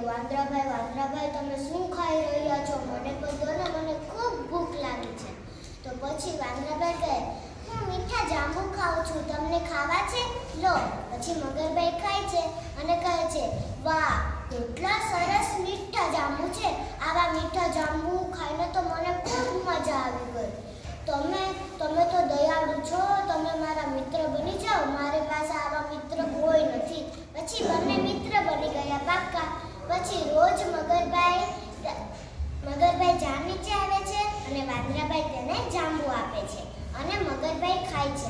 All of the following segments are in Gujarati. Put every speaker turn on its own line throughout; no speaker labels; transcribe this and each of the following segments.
વાંદરાભાઈ તમે શું ખાઈ રહ્યા છો? મને કહી દો ને, મને ખૂબ ભૂખ લાગી છે. તો પછી વાંદરાભાઈ કહે, હું મીઠા જાંબુ ખાઉં છું, તમને ખાવા છે? લો. પછી મગરભાઈ ખાય છે અને કહે છે, વાહ, કેટલા સરસ મીઠા જાંબુ છે. આવા મીઠા જાંબુ ખાઈને તો મને ખૂબ મજા આવી ગઈ. તમે તો દયાળુ છો, તમે મારા મિત્ર બની જાઓ. મારી પાસે આવા મિત્ર કોઈ નથી. પછી બંને મિત્ર બની ગયા પાક્કા. પછી રોજ મગરભાઈ ઝાડ નીચે આવે છે અને વાંદરાભાઈ તેને જાંબુ આપે છે અને મગરભાઈ ખાય છે.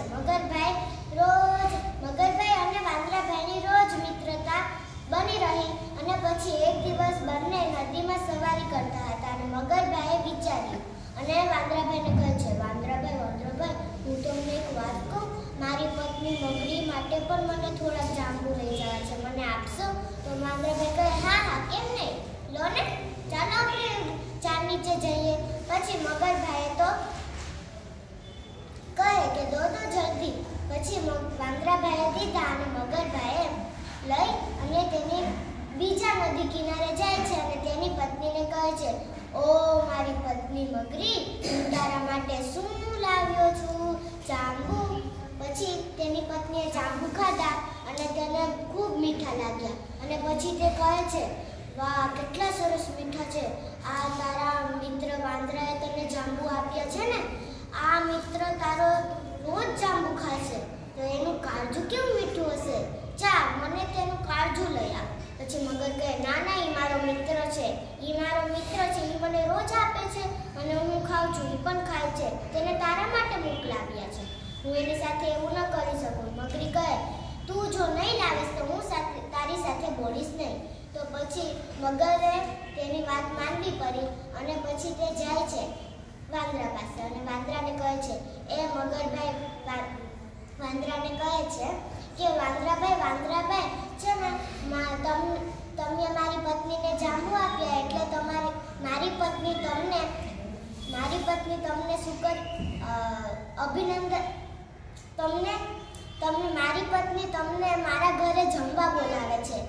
મગરભાઈ અને વાંદરાભાઈની રોજ મિત્રતા બની રહી. અને પછી એક દિવસ બંને નદીમાં સવારી કરતા હતા અને મગરભાઈએ વિચાર્યું અને વાંદરાભાઈને કહે છે, વાંદરાભાઈ, હું તમને એક વાત કહું. મારી પત્ની મગરી માટે પણ મને થોડાક જાંબુ લઈ જવા છે, મને આપશો? તો વાંદરાભાઈ કહે, હા, કેમ નહીં, લો ને, ચાલો આપણે ઝાડ નીચે જઈએ. પછી મગરભાઈએ તો કહે કે દો જલ્દી. પછી વાંદરાભાઈએ દીધા અને મગરભાઈએ લઈ અને તેને બીજા નદી કિનારે જાય છે અને તેની પત્નીને કહે છે, ઓ મારી પત્ની મગરી, હું તારા માટે શું લાવ્યો છું? જાંબુ. પછી તેની પત્નીએ જાંબુ ખાધા અને તેને ખૂબ મીઠા લાગ્યા. અને પછી તે કહે છે, વાહ, કેટલા સરસ મીઠા છે. આ તારા મિત્ર વાંદરાએ તને જાંબુ આપ્યા છે ને? આ મિત્ર તારો રોજ જાંબુ ખાય છે, તો એનું કાળજું કેવું મીઠું હશે. ચાલ, મને તેનું કાળજું લઈ આપ. પછી મગર કહે, ના, એ મારો મિત્ર છે, એ મને રોજ આપે છે અને હું ખાઉં છું, એ પણ ખાય છે. તેને તારા માટે મોકલાવ્યા છે, હું એની સાથે એવું ન કરી શકું. મગરી કહે, તું જો નહીં લાવીશ તો હું તારી સાથે બોલીશ નહીં. તો પછી મગરે તેની વાત માનવી પડી અને પછી તે જાય છે વાંદરા પાસે અને વાંદરાને કહે છે, મગરભાઈ વાંદરાને કહે છે કે વાંદરાભાઈ છે ને, તમે મારી પત્નીને જાંબુ આપ્યા એટલે મારી પત્ની તમને અભિનંદન. મારી પત્ની તમને મારા ઘરે જમવા બોલાવે છે.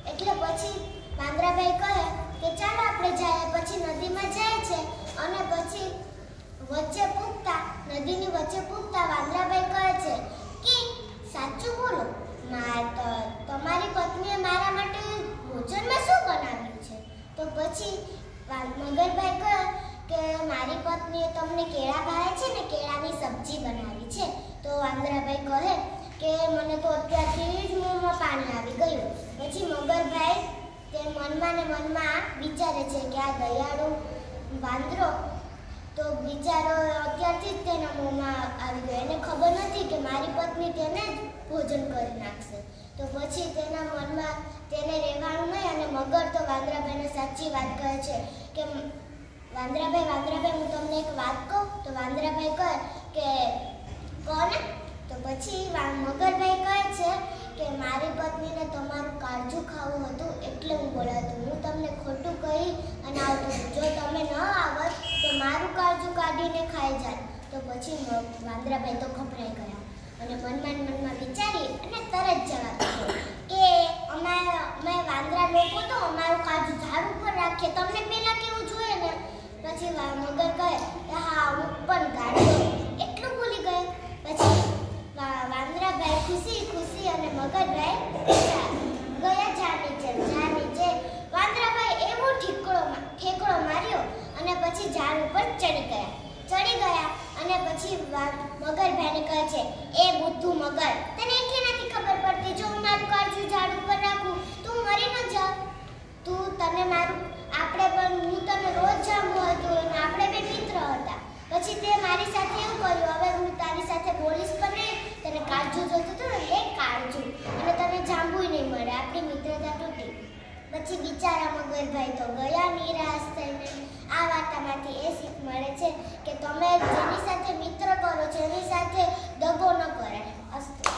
એટલે પછી વાંદરાભાઈ કહે કે ચાલો આપણે જઈએ. પછી નદીમાં જાય છે અને પછી નદીની વચ્ચે પૂગતા વાંદરાભાઈ કહે છે કે સાચું બોલો, તમારી પત્નીએ મારા માટે ભોજનમાં શું બનાવ્યું છે? તો પછી મગરભાઈ કહે કે મારી પત્નીએ તમને કેળા ભાવે છે ને, કેળાની સબ્જી બનાવી છે. તો વાંદરાભાઈ કહે કે મને તો અત્યારથી જ મોંમાં પાણી આવી ગયું. પછી મગરભાઈ તે મનમાં વિચારે છે કે આ દયાળુ વાંદરો તો બિચારો અત્યારથી જ તેના મોંમાં આવી ગયો. એને ખબર નથી કે મારી પત્ની તેને જ ભોજન કરી નાખશે. તો પછી તેના મનમાં તેને રહેવાનું નહીં અને મગર તો વાંદરાભાઈને સાચી વાત કહે છે કે વાંદરાભાઈ, હું તમને એક વાત કહું? તો વાંદરાભાઈ કહે કે કોને? તો પછી મગરભાઈ કહે છે કે મારી પત્નીને તમારું કાળજું ખાવું હતું એટલે હું બોલાતું. હું તમને ખોટું કહી અને આવતું. જો તમે ન આવત તો મારું કાળજું કાઢીને ખાઈ જાય. તો પછી વાંદરાભાઈ તો ગભરાઈ ગયા અને મનમાં વિચારી અને તરત જવાબ આપ્યો કે અમે વાંદરા લોકો તો અમારું કાળજું ઝાડ ઉપર રાખીએ, તમને પહેલા કેવું જોઈએ ને. પછી મગર કહે, હા, હું પણ ગાડી એટલું ભૂલી ગયો. પછી વાંદરાભાઈ ખુશી અને મગરભાઈ ગયા ઝાડ નીચે. વાંદરાભાઈ એવો ઠેકડો માર્યો અને પછી ઝાડ ઉપર ચડી ગયા અને પછી મગરભાઈને કહે છે, એ બુદ્ધુ મગર, તને એટલી નથી ખબર પડતી? જો હું મારું કાળજું ઝાડ ઉપર રાખું તું મરી ન જા. હું તને રોજ જાંબુ હતું અને આપણે બે મિત્ર હતા. પછી તે મારી સાથે એવું કર્યું. હવે હું તારી સાથે બોલીશ પણ નહીં. તને કાળજું જોતું હતું ને, એ કાળજું, અને તને જાંબુય નહીં મળે. આપણી મિત્રતા તૂટી. પછી બિચારા મગરભાઈ તો ગયા નિરાશ થઈને. આ વાર્તામાંથી એ શીખ મળે છે કે તમે જેની સાથે મિત્ર કરો છો એની સાથે દગો ન કરાય. અસ્તુ.